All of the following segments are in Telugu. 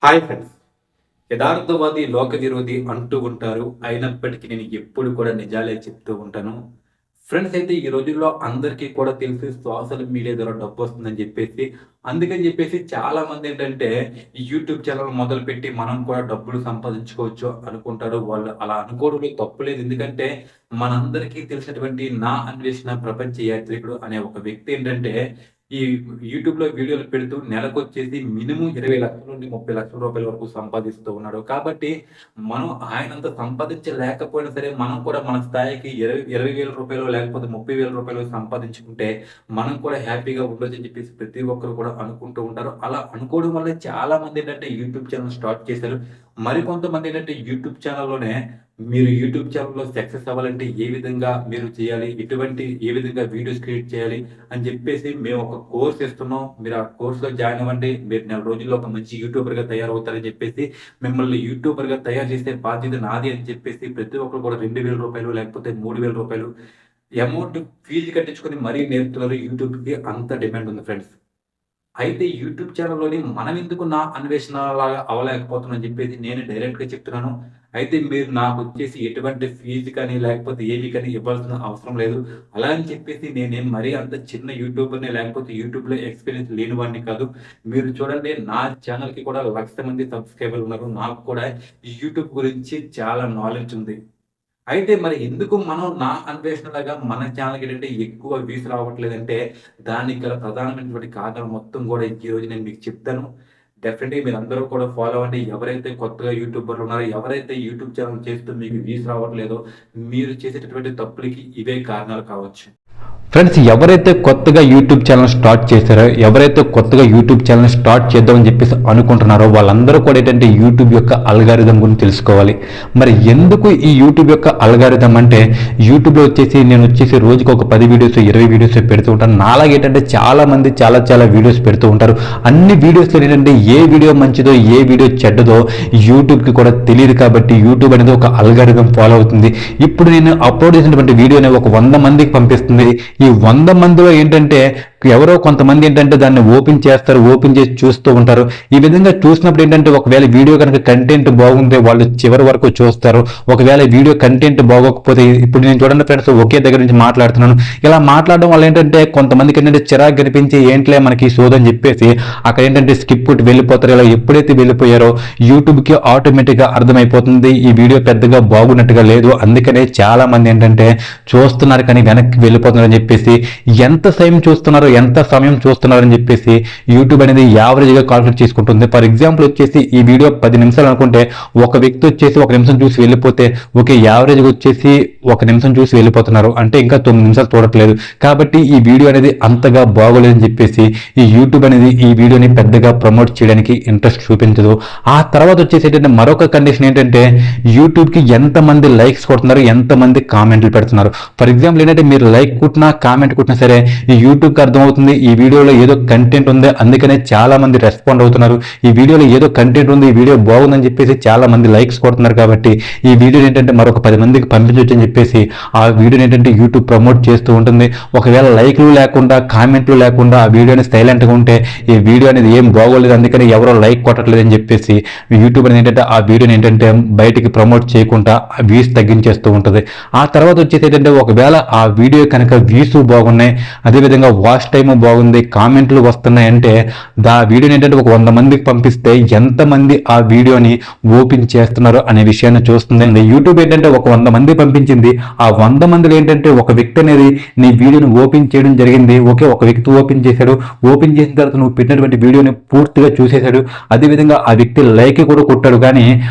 Hi friends. యథార్థవాది లోక విరోధి అంటూ ఉంటారు. అయినప్పటికీ నేను ఎప్పుడు కూడా నిజాలే చెప్తూ ఉంటాను. ఫ్రెండ్స్, అయితే ఈ రోజుల్లో అందరికీ కూడా తెలిసి సోషల్ మీడియా ద్వారా డబ్బు వస్తుందని చెప్పేసి, అందుకని చెప్పేసి చాలా మంది ఏంటంటే ఈ యూట్యూబ్ ఛానల్ మొదలుపెట్టి మనం కూడా డబ్బులు సంపాదించుకోవచ్చు అనుకుంటారు. వాళ్ళు అలా అనుకోవడంలో తప్పు లేదు. ఎందుకంటే మనందరికీ తెలిసినటువంటి నా అన్వేషణ ప్రపంచ యాత్రికుడు అనే ఒక వ్యక్తి ఏంటంటే ఈ యూట్యూబ్‌లో వీడియోలు పెడుతూ నెలకొచ్చేసి మినిమమ్ 20,00,000 నుండి 30,00,000 రూపాయల వరకు సంపాదిస్తూ ఉన్నాడు. కాబట్టి మనం ఆయనంత సంపాదించలేకపోయినా సరే, మనం కూడా మన స్థాయికి 20,000 రూపాయలు లేకపోతే 30,000 రూపాయలు సంపాదించుకుంటే మనం కూడా హ్యాపీగా ఉండొచ్చని చెప్పేసి ప్రతి ఒక్కరు కూడా అనుకుంటూ ఉంటారు. అలా అనుకోవడం వల్లే చాలా మంది ఏంటంటే యూట్యూబ్ ఛానల్ స్టార్ట్ చేశారు. మరికొంతమంది ఏంటంటే యూట్యూబ్ ఛానల్‌లోనే మీరు యూట్యూబ్ ఛానల్‌లో సక్సెస్ అవ్వాలంటే ఏ విధంగా మీరు చేయాలి? ఏ విధంగా వీడియోస్ క్రియేట్ చేయాలి? అని చెప్పేసి మేము ఒక కోర్స్ ఇస్తున్నాం. మీరు ఆ కోర్స్‌లో జాయిన్ అవ్వండి. మీరు నెల రోజుల్లో ఒక మంచి యూట్యూబర్‌గా తయారవుతారని చెప్పేసి, మిమ్మల్ని యూట్యూబర్‌గా తయారు చేసే బాధ్యత నాది అని చెప్పేసి ప్రతి ఒక్కరు కూడా రూ. 2,000 లేకపోతే రూ. 3,000 అమౌంట్ ఫీజు కట్టించుకొని మరీ నేర్పుతున్నారు. యూట్యూబ్‌కి అంత డిమాండ్ ఉంది ఫ్రెండ్స్. అయితే యూట్యూబ్ ఛానల్‌లోని మనమెందుకు నా అన్వేషణలాగా అవ్వలేకపోతున్నామని చెప్పేసి నేను డైరెక్ట్‌గా చెప్తున్నాను. అయితే మీరు నాకొచ్చేసి ఎటువంటి ఫీజు కానీ, లేకపోతే ఏవి కానీ ఇవ్వాల్సిన అవసరం లేదు. అలా అని చెప్పేసి నేనేం మరీ అంత చిన్న యూట్యూబర్‌ని, లేకపోతే యూట్యూబ్‌లో ఎక్స్‌పీరియన్స్ లేని వాడిని కాదు. మీరు చూడండి, నా ఛానల్‌కి కూడా 1,00,000 మంది సబ్‌స్క్రైబర్లు ఉన్నారు. నాకు కూడా ఈ యూట్యూబ్ గురించి చాలా నాలెడ్జ్ ఉంది. అయితే మరి ఎందుకు మనం నా అన్వేషణలాగా మన ఛానల్‌కి ఏంటంటే ఎక్కువ వ్యూస్ రావట్లేదంటే, దానికి గల ప్రధానమైనటువంటి కారణం మొత్తం కూడా ఈరోజు నేను మీకు చెప్తాను. డెఫినెట్‌గా మీరందరూ కూడా ఫాలో అవ్వండి. ఎవరైతే కొత్తగా యూట్యూబర్లు ఉన్నారో, ఎవరైతే యూట్యూబ్ ఛానల్ చేస్తూ మీకు వ్యూస్ రావట్లేదో, మీరు చేసేటటువంటి తప్పులకి ఇవే కారణాలు కావచ్చు. ఫ్రెండ్స్, ఎవరైతే కొత్తగా యూట్యూబ్ ఛానల్ స్టార్ట్ చేశారో, ఎవరైతే కొత్తగా యూట్యూబ్ ఛానల్ స్టార్ట్ చేద్దామని చెప్పేసి అనుకుంటున్నారో, వాళ్ళందరూ కూడా ఏంటంటే యూట్యూబ్ యొక్క అల్గారిథం గురించి తెలుసుకోవాలి. మరి ఎందుకు ఈ యూట్యూబ్ యొక్క అల్గారిథం అంటే, యూట్యూబ్లో నేను వచ్చేసి రోజుకి ఒక 10 వీడియోస్ 20 వీడియోస్ పెడుతూ ఉంటాను. నాలాగే ఏంటంటే చాలా మంది చాలా వీడియోస్ పెడుతూ ఉంటారు. అన్ని వీడియోస్లో ఏంటంటే ఏ వీడియో మంచిదో ఏ వీడియో చెడ్డదో యూట్యూబ్కి కూడా తెలియదు. కాబట్టి యూట్యూబ్ అనేది ఒక అల్గారిథం ఫాలో అవుతుంది. ఇప్పుడు నేను అప్లోడ్ చేసినటువంటి వీడియోని ఒక 100 మందికి పంపిస్తుంది. ఈ 100 మందిలో ఏంటంటే ఎవరో కొంతమంది ఏంటంటే దాన్ని ఓపెన్ చేసి చూస్తూ ఉంటారు. ఈ విధంగా చూసినప్పుడు ఏంటంటే ఒకవేళ వీడియో కనుక కంటెంట్ బాగుంటే వాళ్ళు చివరి వరకు చూస్తారు. ఒకవేళ వీడియో కంటెంట్ బాగోకపోతే, ఇప్పుడు నేను చూడండి ఫ్రెండ్స్, ఒకే దగ్గర నుంచి మాట్లాడుతున్నాను. ఇలా మాట్లాడడం వల్ల ఏంటంటే కొంతమందికి ఏంటంటే చిరాకు కనిపించి ఏంట్లే మనకి సోదని చెప్పేసి అక్కడ ఏంటంటే స్కిప్ కొట్టి వెళ్ళిపోతారు. ఇలా ఎప్పుడైతే వెళ్ళిపోయారో యూట్యూబ్కి ఆటోమేటిక్గా అర్థమైపోతుంది ఈ వీడియో పెద్దగా బాగున్నట్టుగా లేదు. అందుకనే చాలా మంది ఏంటంటే చూస్తున్నారు కానీ వెనక్కి వెళ్ళిపోతున్నారని చెప్పేసి, ఎంత సమయం చూస్తున్నారని చెప్పేసి యూట్యూబ్ అనేది యావరేజ్గా కాల్కులేట్ చేసుకుంటుంది. ఫర్ ఎగ్జాంపుల్ వచ్చేసి ఈ వీడియో 10 నిమిషాలు అనుకుంటే, ఒక వ్యక్తి వచ్చేసి 1 నిమిషం చూసి వెళ్ళిపోతే, ఓకే యావరేజ్గా వచ్చేసి 1 నిమిషం చూసి వెళ్ళిపోతున్నారు అంటే ఇంకా 9 నిమిషాలు చూడట్లేదు. కాబట్టి ఈ వీడియో అనేది అంతగా బాగోలేదని చెప్పేసి ఈ యూట్యూబ్ అనేది ఈ వీడియోని పెద్దగా ప్రమోట్ చేయడానికి ఇంట్రెస్ట్ చూపించదు. ఆ తర్వాత వచ్చేసి ఏంటంటే మరొక కండిషన్ ఏంటంటే, యూట్యూబ్కి ఎంతమంది లైక్స్ కొడుతున్నారు, ఎంతమంది కామెంట్లు పెడుతున్నారు. ఫర్ ఎగ్జాంపుల్ ఏంటంటే మీరు లైక్ కుట్టినా కామెంట్ కుట్టినా సరే ఈ యూట్యూబ్కి అర్థమవుతుంది ఈ వీడియోలో ఏదో కంటెంట్ ఉంది, అందుకనే చాలా మంది రెస్పాండ్ అవుతున్నారు. ఈ వీడియోలో ఏదో కంటెంట్ ఉంది, ఈ వీడియో బాగుందని చెప్పేసి చాలా మంది లైక్స్ కొడుతున్నారు. కాబట్టి ఈ వీడియోని ఏంటంటే మరొక 10 మందికి పంపించవచ్చు అని చెప్పేసి ఆ వీడియోని ఏంటంటే యూట్యూబ్ ప్రమోట్ చేస్తూ ఉంటుంది. ఒకవేళ లైక్లు లేకుండా కామెంట్లు లేకుండా ఆ వీడియోని సైలెంట్గా ఉంటే ఈ వీడియో అనేది ఏం బాగోలేదు, అందుకని ఎవరో లైక్ కొట్టట్లేదు అని చెప్పేసి యూట్యూబ్ అనేది ఏంటంటే ఆ వీడియోని ఏంటంటే బయటికి ప్రమోట్ చేయకుండా వ్యూస్ తగ్గించేస్తూ ఉంటుంది. ఆ తర్వాత వచ్చేసి ఏంటంటే ఒకవేళ ఆ వీడియో కనుక వ్యూస్ బాగున్నాయి, అదేవిధంగా వాచ్ టైమ్ బాగుంది, కామెంట్లు వస్తున్నాయంటే ఆ వీడియోని ఏంటంటే ఒక 100 మందికి పంపిస్తే ఎంతమంది ఆ వీడియోని ఓపెన్ చేస్తున్నారు అనే విషయాన్ని చూస్తుంది. యూట్యూబ్ ఏంటంటే ఒక 100 మంది పంపించింది. ఆ 100 మందిలో ఏంటంటే ఒక వ్యక్తి అనేది నీ వీడియోని ఓపెన్ చేయడం జరిగింది. ఓకే, ఒక వ్యక్తి ఓపెన్ చేశాడు. ఓపెన్ చేసిన తర్వాత నువ్వు పెట్టినటువంటి వీడియోని పూర్తిగా చూసేశాడు. అదేవిధంగా ఆ వ్యక్తి లైక్ కూడా కొట్టాడు. కానీ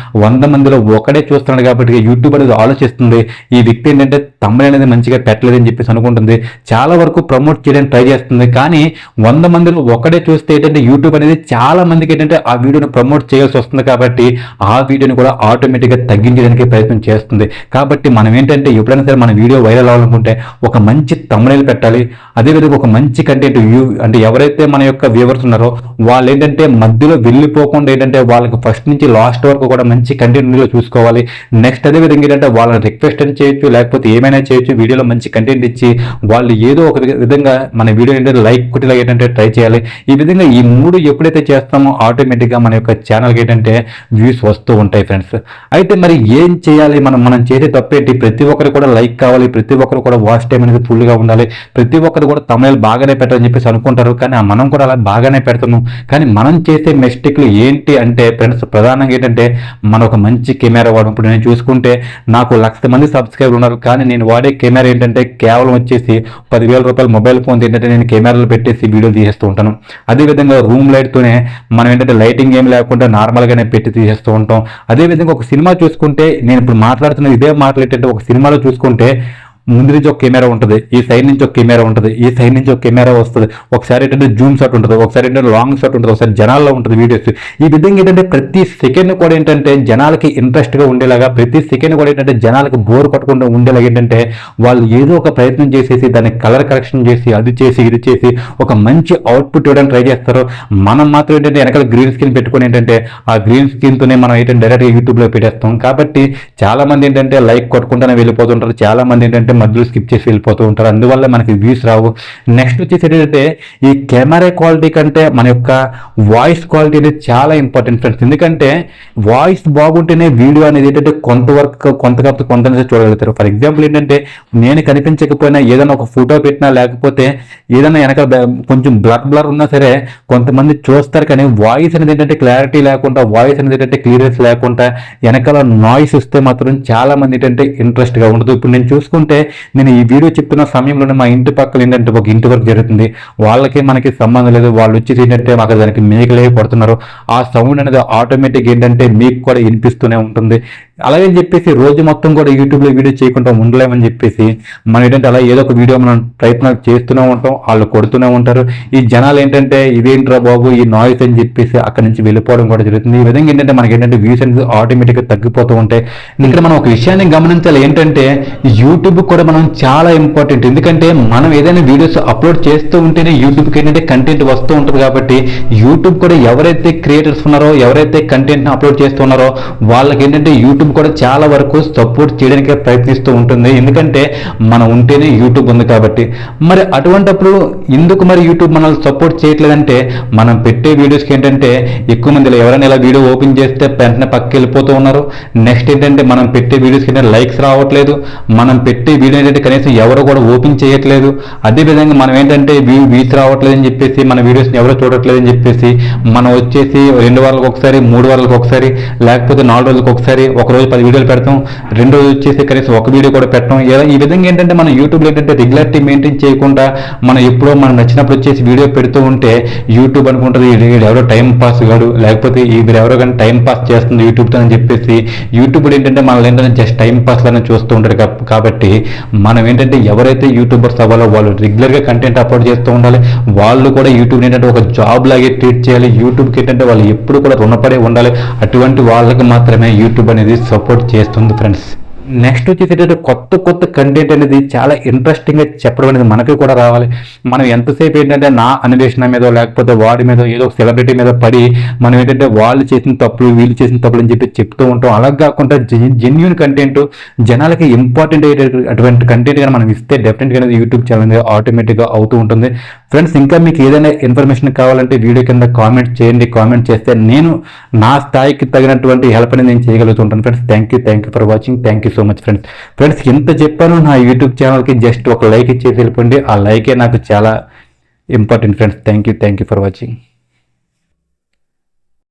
100 మందిలో ఒకడే చూస్తున్నాడు. కాబట్టి యూట్యూబ్ అనేది ఆలోచిస్తుంది ఈ వ్యక్తి ఏంటంటే తమిళ అనేది మంచిగా పెట్టలేదని చెప్పేసి అనుకుంటుంది. చాలా వరకు ప్రమోట్ చేయడానికి ట్రై చేస్తుంది. కానీ 100 మందిలో ఒకడే చూస్తే ఏంటంటే యూట్యూబ్ అనేది చాలా మందికి ఏంటంటే ఆ వీడియోని ప్రమోట్ చేయాల్సి వస్తుంది. కాబట్టి ఆ వీడియోని కూడా ఆటోమేటిక్గా తగ్గించడానికి ప్రయత్నం చేస్తుంది. కాబట్టి మనం ఏంటంటే ఎప్పుడైనా సరే మన వీడియో వైరల్ అవ్వాలనుకుంటే ఒక మంచి తమిళ పెట్టాలి. అదేవిధంగా ఒక మంచి కంటెంట్ అంటే ఎవరైతే మన యొక్క వ్యూవర్స్ ఉన్నారో వాళ్ళు ఏంటంటే మధ్యలో వెళ్ళిపోకుండా ఏంటంటే వాళ్ళకి ఫస్ట్ నుంచి లాస్ట్ వరకు కూడా మంచి కంటెంట్ చూసుకోవాలి. నెక్స్ట్ అదేవిధంగా ఏంటంటే వాళ్ళని రిక్వెస్ట్ అని చేయొచ్చు, లేకపోతే ఏమైనా అయినా చేయొచ్చు, వీడియోలో మంచి కంటెంట్ ఇచ్చి వాళ్ళు ఏదో ఒక విధంగా మన వీడియో ఏంటంటే లైక్ కొట్టేలా ఏంటంటే ట్రై చేయాలి. ఈ విధంగా ఈ 3 ఎప్పుడైతే చేస్తామో ఆటోమేటిక్గా మన యొక్క ఛానల్కి ఏంటంటే వ్యూస్ వస్తూ ఉంటాయి ఫ్రెండ్స్. అయితే మరి ఏం చేయాలి, మనం చేసే తప్పేంటి? ప్రతి ఒక్కరు కూడా లైక్ కావాలి, ప్రతి ఒక్కరు కూడా వాచ్ టైం అనేది ఫుల్గా ఉండాలి, ప్రతి ఒక్కరు కూడా తమిళ బాగానే పెట్టాలని చెప్పేసి అనుకుంటారు. కానీ మనం కూడా అలా బాగానే పెడతాము. కానీ మనం చేసే మిస్టేక్లు ఏంటి అంటే ఫ్రెండ్స్, ప్రధానంగా ఏంటంటే మన ఒక మంచి కెమెరా వాడు. ఇప్పుడు నేను చూసుకుంటే నాకు 1,00,000 మంది సబ్స్క్రైబర్ ఉన్నారు, కానీ నేను వాడే కెమెరా ఏంటంటే కేవలం వచ్చేసి 10,000 రూపాయల మొబైల్ ఫోన్ ఏంటంటే నేను కెమెరాలు పెట్టేసి వీడియో తీసేస్తూ ఉంటాను. అదేవిధంగా రూమ్ లైట్తోనే మనం ఏంటంటే లైటింగ్ ఏం లేకుండా నార్మల్గానే పెట్టి తీసేస్తూ ఉంటాం. అదేవిధంగా ఒక సినిమా చూసుకుంటే, నేను ఇప్పుడు మాట్లాడుతున్న ఇదే మాటలు ఏంటంటే ఒక సినిమాలో చూసుకుంటే ముందు నుంచి ఒక కెమెరా ఉంటుంది, ఈ సైడ్ నుంచి ఒక కెమెరా ఉంటుంది, ఈ సైడ్ నుంచి ఒక కెమెరా వస్తుంది, ఒకసారి ఏంటంటే జూమ్ షాట్ ఉంటుంది, ఒకసారి ఏంటంటే లాంగ్ షాట్ ఉంటుంది, ఒకసారి జనాల్లో ఉంటుంది వీడియోస్. ఈ విధంగా ఏంటంటే ప్రతి సెకండ్ కూడా ఏంటంటే జనాలకి ఇంట్రెస్ట్గా ఉండేలాగా, ప్రతి సెకండ్ కూడా ఏంటంటే జనాలకి బోర్ కొట్టకుండా ఉండేలాగా ఏంటంటే వాళ్ళు ఏదో ఒక ప్రయత్నం చేసేసి దాన్ని కలర్ కరెక్షన్ చేసి అది చేసి ఇది చేసి ఒక మంచి అవుట్పుట్ ఇవ్వడానికి ట్రై చేస్తారు. మనం మాత్రం ఏంటంటే వెనకాల గ్రీన్ స్క్రీన్ పెట్టుకొని ఏంటంటే ఆ గ్రీన్ స్క్రీన్తోనే మనం ఏంటంటే డైరెక్ట్గా యూట్యూబ్లో పెట్టేస్తాం. కాబట్టి చాలా మంది ఏంటంటే లైక్ కొట్టుకుంటూనే వెళ్ళిపోతుంటారు, చాలా మంది ఏంటంటే మధ్యలో స్కిప్ చేసి వెళ్ళిపోతూ ఉంటారు. అందువల్ల మనకి వ్యూస్ రావు. నెక్స్ట్ వచ్చేసి ఏంటంటే ఈ కెమెరా క్వాలిటీ కంటే మన యొక్క వాయిస్ క్వాలిటీ అనేది చాలా ఇంపార్టెంట్ ఫ్రెండ్స్. ఎందుకంటే వాయిస్ బాగుంటేనే వీడియో అనేది ఏంటంటే కొంతవరకు కొంత చూడగలుగుతారు. ఫర్ ఎగ్జాంపుల్ ఏంటంటే నేను కనిపించకపోయినా ఏదైనా ఒక ఫోటో పెట్టినా లేకపోతే ఏదైనా వెనక కొంచెం బ్లర్ ఉన్నా సరే కొంతమంది చూస్తారు. కానీ వాయిస్ అనేది ఏంటంటే క్లారిటీ లేకుండా, వాయిస్ అనేది ఏంటంటే క్లియరెన్స్ లేకుండా వెనకాల నాయిస్ వస్తే మాత్రం చాలా మంది ఏంటంటే ఇంట్రెస్ట్గా ఉండదు. ఇప్పుడు నేను చూసుకుంటే నేను ఈ వీడియో చెప్తున్న సమయంలోనే మా ఇంటి పక్కన ఏంటంటే ఒక ఇంటి వర్క్ జరుగుతుంది, వాళ్ళకి మనకి సంబంధం లేదు. వాళ్ళు వచ్చేసి ఏంటంటే మాకు దానికి మేకలే కొడుతున్నారు. ఆ సౌండ్ అనేది ఆటోమేటిక్ ఏంటంటే మీకు కూడా వినిపిస్తూనే ఉంటుంది. అలాగని చెప్పేసి రోజు మొత్తం కూడా యూట్యూబ్లో వీడియో చేయకుండా ఉండలేమని చెప్పేసి మనం ఏంటంటే అలా ఏదో ఒక వీడియో మనం ప్రయత్నాలు చేస్తూనే ఉంటాం, వాళ్ళు కొడుతూనే ఉంటారు. ఈ జనాలు ఏంటంటే ఇదేంట్రా బాబు ఈ నాయిస్ అని చెప్పేసి అక్కడి నుంచి వెళ్ళిపోవడం కూడా జరుగుతుంది. ఈ విధంగా ఏంటంటే మనకి ఏంటంటే వ్యూస్ అనేది ఆటోమేటిక్గా తగ్గిపోతూ ఉంటాయి. ఇక్కడ మనం ఒక విషయాన్ని గమనించాలి ఏంటంటే యూట్యూబ్ కూడా మనం చాలా ఇంపార్టెంట్. ఎందుకంటే మనం ఏదైనా వీడియోస్ అప్లోడ్ చేస్తూ ఉంటేనే యూట్యూబ్కి ఏంటంటే కంటెంట్ వస్తూ ఉంటుంది. కాబట్టి యూట్యూబ్ కూడా ఎవరైతే క్రియేటర్స్ ఉన్నారో, ఎవరైతే కంటెంట్ని అప్లోడ్ చేస్తున్నారో వాళ్ళకి ఏంటంటే యూట్యూబ్ కూడా చాలా వరకు సపోర్ట్ చేయడానికి ప్రయత్నిస్తూ ఉంటుంది. ఎందుకంటే మనం ఉంటేనే యూట్యూబ్ ఉంది కాబట్టి. మరి అటువంటిప్పుడు ఎందుకు మరి యూట్యూబ్ మనల్ని సపోర్ట్ చేయట్లేదంటే మనం పెట్టే వీడియోస్కి ఏంటంటే ఎక్కువ మంది ఎవరైనా ఇలా వీడియో ఓపెన్ చేస్తే వెంటనే పక్కకి వెళ్ళిపోతూ ఉన్నారు. నెక్స్ట్ ఏంటంటే మనం పెట్టే వీడియోస్కి ఏంటంటే లైక్స్ రావట్లేదు, మనం పెట్టే వీడియో ఏంటంటే కనీసం ఎవరు కూడా ఓపెన్ చేయట్లేదు. అదేవిధంగా మనం ఏంటంటే వ్యూస్ రావట్లేదు అని చెప్పేసి మన వీడియోస్ని ఎవరో చూడట్లేదు అని చెప్పేసి మనం వచ్చేసి 2 వారాలకు ఒకసారి, 3 వారాలకు ఒకసారి, లేకపోతే 4 రోజులకు ఒకసారి, ఒక రోజు 10 వీడియోలు పెడతాం, 2 రోజులు వచ్చేసి కనీసం ఒక వీడియో కూడా పెట్టడం. ఈ విధంగా ఏంటంటే మన యూట్యూబ్లో ఏంటంటే రెగ్యులారిటీ మెయింటైన్ చేయకుండా మనం ఎప్పుడో మనం నచ్చినప్పుడు వచ్చేసి వీడియో పెడుతూ ఉంటే యూట్యూబ్ అనుకుంటుంది ఎవరో టైం పాస్ కాడు, లేకపోతే ఇది ఎవరో కానీ టైం పాస్ చేస్తుంది యూట్యూబ్తో అని చెప్పేసి యూట్యూబ్ ఏంటంటే మనల్ని ఏంటంటే జస్ట్ టైం పాస్ లానే చూస్తూ ఉంటారు. కాబట్టి మనం ఏంటంటే ఎవరైతే యూట్యూబర్స్ అవ్వాలో వాళ్ళు రెగ్యులర్గా కంటెంట్ అప్లోడ్ చేస్తూ ఉండాలి. వాళ్ళు కూడా యూట్యూబ్ ఏంటంటే ఒక జాబ్ లాగే ట్రీట్ చేయాలి. యూట్యూబ్కి ఏంటంటే వాళ్ళు ఎప్పుడు కూడా రుణపడే ఉండాలి. అటువంటి వాళ్ళకి మాత్రమే యూట్యూబ్ అనేది సపోర్ట్ చేస్తుంది ఫ్రెండ్స్. నెక్స్ట్ వచ్చేసి కొత్త కంటెంట్ అనేది చాలా ఇంట్రెస్టింగ్గా చెప్పడం అనేది మనకి కూడా రావాలి. మనం ఎంతసేపు ఏంటంటే నా అన్వేషణ మీద లేకపోతే వాడి మీద ఏదో సెలబ్రిటీ మీద పడి మనం ఏంటంటే వాళ్ళు చేసిన తప్పులు వీళ్ళు చేసిన తప్పులు అని చెప్పి చెప్తూ ఉంటాం. అలా కాకుండా జెన్యూన్ కంటెంట్ జనాలకి ఇంపార్టెంట్ అటువంటి కంటెంట్ కానీ మనం ఇస్తే డెఫినెట్గా యూట్యూబ్ ఛానల్ అనేది ఆటోమేటిక్గా అవుతూ ఉంటుంది. ఫ్రెండ్స్ ఇంకా మీకు ఏదైనా ఇన్ఫర్మేషన్ కావాలంటే వీడియో కింద కామెంట్ చేయండి. కామెంట్ చేస్తే నేను నా స్థాయికి తగినటువంటి హెల్ప్ అనేది నేను చేయగలుగుతుంటాను friends. Thank you for watching. Thank you so much friends. ఎంత చెప్పాను నా యూట్యూబ్ ఛానల్కి జస్ట్ ఒక లైక్ ఇచ్చేసి వెళ్ళిపోండి. ఆ లైకే నాకు చాలా important friends. Thank you for watching.